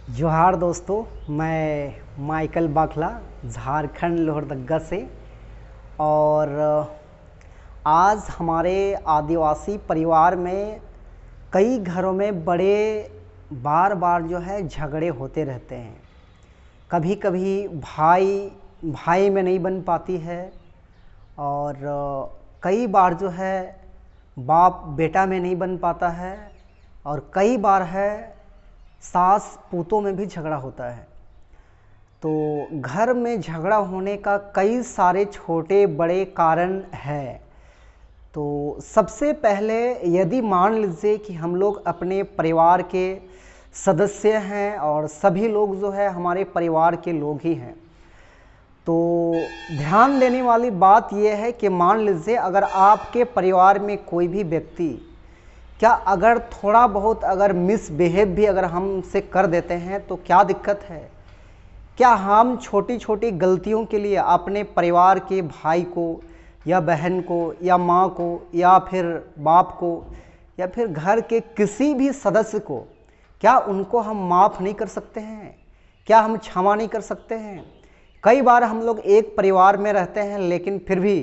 जोहार दोस्तों, मैं माइकल बाखला झारखंड लोहरदगा से। और आज हमारे आदिवासी परिवार में कई घरों में बड़े बार बार जो है झगड़े होते रहते हैं। कभी कभी भाई भाई में नहीं बन पाती है और कई बार जो है बाप बेटा में नहीं बन पाता है और कई बार है सास पूतों में भी झगड़ा होता है। तो घर में झगड़ा होने का कई सारे छोटे बड़े कारण हैं। तो सबसे पहले यदि मान लीजिए कि हम लोग अपने परिवार के सदस्य हैं और सभी लोग जो है हमारे परिवार के लोग ही हैं, तो ध्यान देने वाली बात यह है कि मान लीजिए अगर आपके परिवार में कोई भी व्यक्ति क्या अगर थोड़ा बहुत अगर मिसबिहेव भी अगर हमसे कर देते हैं तो क्या दिक्कत है? क्या हम छोटी छोटी गलतियों के लिए अपने परिवार के भाई को या बहन को या माँ को या फिर बाप को या फिर घर के किसी भी सदस्य को क्या उनको हम माफ़ नहीं कर सकते हैं? क्या हम क्षमा नहीं कर सकते हैं? कई बार हम लोग एक परिवार में रहते हैं लेकिन फिर भी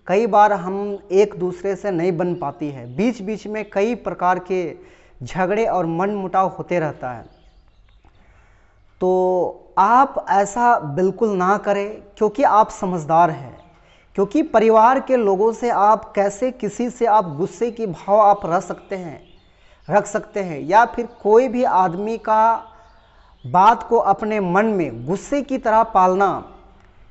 कई बार हम एक दूसरे से नहीं बन पाती है। बीच बीच में कई प्रकार के झगड़े और मनमुटाव होते रहता है। तो आप ऐसा बिल्कुल ना करें क्योंकि आप समझदार हैं। क्योंकि परिवार के लोगों से आप कैसे किसी से आप गुस्से की भाव आप रख सकते हैं या फिर कोई भी आदमी का बात को अपने मन में गुस्से की तरह पालना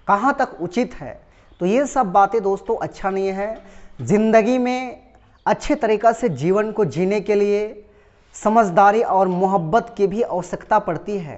कहाँ तक उचित है? तो ये सब बातें दोस्तों अच्छा नहीं है। ज़िंदगी में अच्छे तरीक़ा से जीवन को जीने के लिए समझदारी और मोहब्बत की भी आवश्यकता पड़ती है,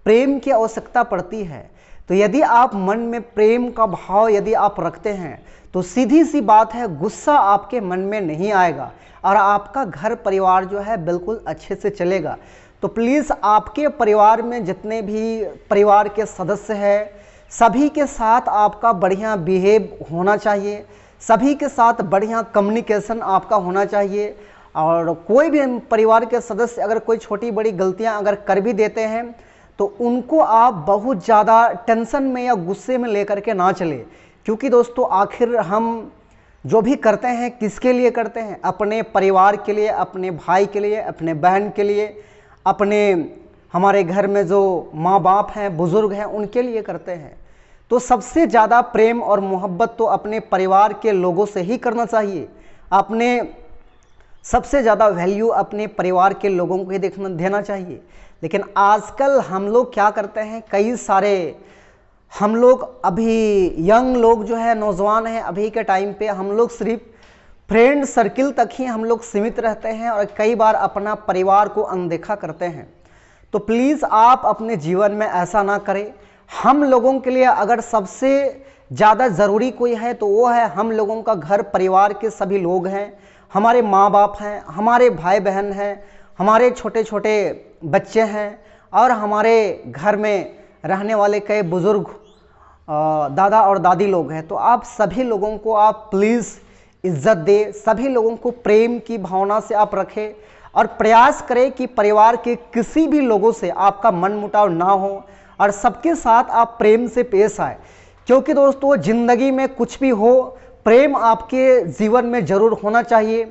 प्रेम की आवश्यकता पड़ती है। तो यदि आप मन में प्रेम का भाव यदि आप रखते हैं तो सीधी सी बात है, गुस्सा आपके मन में नहीं आएगा और आपका घर परिवार जो है बिल्कुल अच्छे से चलेगा। तो प्लीज़ आपके परिवार में जितने भी परिवार के सदस्य हैं सभी के साथ आपका बढ़िया बिहेव होना चाहिए, सभी के साथ बढ़िया कम्युनिकेशन आपका होना चाहिए। और कोई भी परिवार के सदस्य अगर कोई छोटी बड़ी गलतियां अगर कर भी देते हैं तो उनको आप बहुत ज़्यादा टेंशन में या गुस्से में लेकर के ना चले। क्योंकि दोस्तों आखिर हम जो भी करते हैं किसके लिए करते हैं? अपने परिवार के लिए, अपने भाई के लिए, अपने बहन के लिए, अपने हमारे घर में जो माँ बाप हैं, बुज़ुर्ग हैं, उनके लिए करते हैं। तो सबसे ज़्यादा प्रेम और मोहब्बत तो अपने परिवार के लोगों से ही करना चाहिए। अपने सबसे ज़्यादा वैल्यू अपने परिवार के लोगों को ही देना चाहिए। लेकिन आजकल हम लोग क्या करते हैं, कई सारे हम लोग अभी यंग लोग जो है नौजवान हैं अभी के टाइम पे, हम लोग सिर्फ फ्रेंड सर्किल तक ही हम लोग सीमित रहते हैं और कई बार अपना परिवार को अनदेखा करते हैं। तो प्लीज़ आप अपने जीवन में ऐसा ना करें। हम लोगों के लिए अगर सबसे ज़्यादा ज़रूरी कोई है तो वो है हम लोगों का घर परिवार के सभी लोग हैं, हमारे माँ बाप हैं, हमारे भाई बहन हैं, हमारे छोटे छोटे बच्चे हैं और हमारे घर में रहने वाले कई बुज़ुर्ग दादा और दादी लोग हैं। तो आप सभी लोगों को आप प्लीज़ इज़्ज़त दें, सभी लोगों को प्रेम की भावना से आप रखें और प्रयास करें कि परिवार के किसी भी लोगों से आपका मनमुटाव ना हो और सबके साथ आप प्रेम से पेश आए। क्योंकि दोस्तों ज़िंदगी में कुछ भी हो, प्रेम आपके जीवन में ज़रूर होना चाहिए,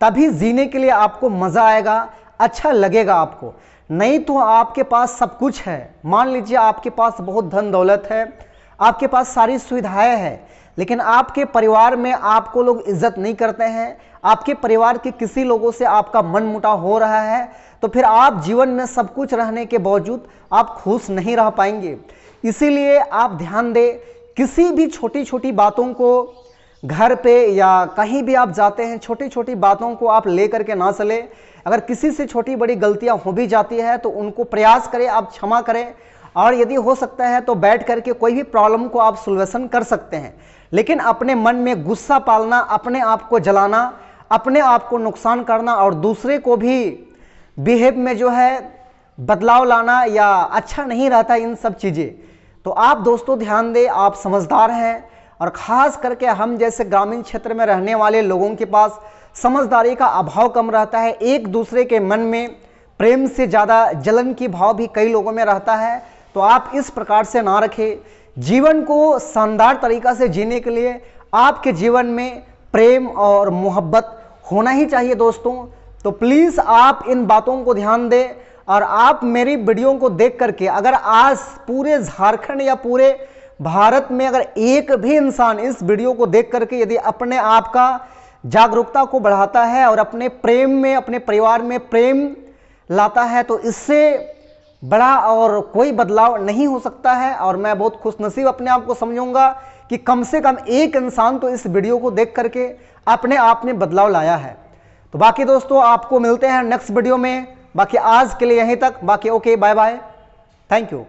तभी जीने के लिए आपको मज़ा आएगा, अच्छा लगेगा आपको। नहीं तो आपके पास सब कुछ है, मान लीजिए आपके पास बहुत धन दौलत है, आपके पास सारी सुविधाएं हैं, लेकिन आपके परिवार में आपको लोग इज्जत नहीं करते हैं, आपके परिवार के किसी लोगों से आपका मनमुटाव हो रहा है, तो फिर आप जीवन में सब कुछ रहने के बावजूद आप खुश नहीं रह पाएंगे। इसीलिए आप ध्यान दें, किसी भी छोटी छोटी बातों को घर पे या कहीं भी आप जाते हैं, छोटी छोटी बातों को आप ले करके ना चले। अगर किसी से छोटी बड़ी गलतियां हो भी जाती है तो उनको प्रयास करें, आप क्षमा करें और यदि हो सकता है तो बैठ करके कोई भी प्रॉब्लम को आप सॉल्यूशन कर सकते हैं। लेकिन अपने मन में गुस्सा पालना, अपने आप को जलाना, अपने आप को नुकसान करना और दूसरे को भी बिहेव में जो है बदलाव लाना या अच्छा नहीं रहता इन सब चीज़ें। तो आप दोस्तों ध्यान दें, आप समझदार हैं और ख़ास करके हम जैसे ग्रामीण क्षेत्र में रहने वाले लोगों के पास समझदारी का अभाव कम रहता है। एक दूसरे के मन में प्रेम से ज़्यादा जलन की भाव भी कई लोगों में रहता है। तो आप इस प्रकार से ना रखें। जीवन को शानदार तरीका से जीने के लिए आपके जीवन में प्रेम और मोहब्बत होना ही चाहिए दोस्तों। तो प्लीज़ आप इन बातों को ध्यान दें और आप मेरी वीडियो को देख करके अगर आज पूरे झारखंड या पूरे भारत में अगर एक भी इंसान इस वीडियो को देख करके यदि अपने आप का जागरूकता को बढ़ाता है और अपने प्रेम में, अपने परिवार में प्रेम लाता है, तो इससे बड़ा और कोई बदलाव नहीं हो सकता है। और मैं बहुत खुशनसीब अपने आप को समझूंगा कि कम से कम एक इंसान तो इस वीडियो को देख करके अपने आप में बदलाव लाया है। तो बाकी दोस्तों आपको मिलते हैं नेक्स्ट वीडियो में। बाकी आज के लिए यहीं तक। बाकी okay, bye bye, thank you.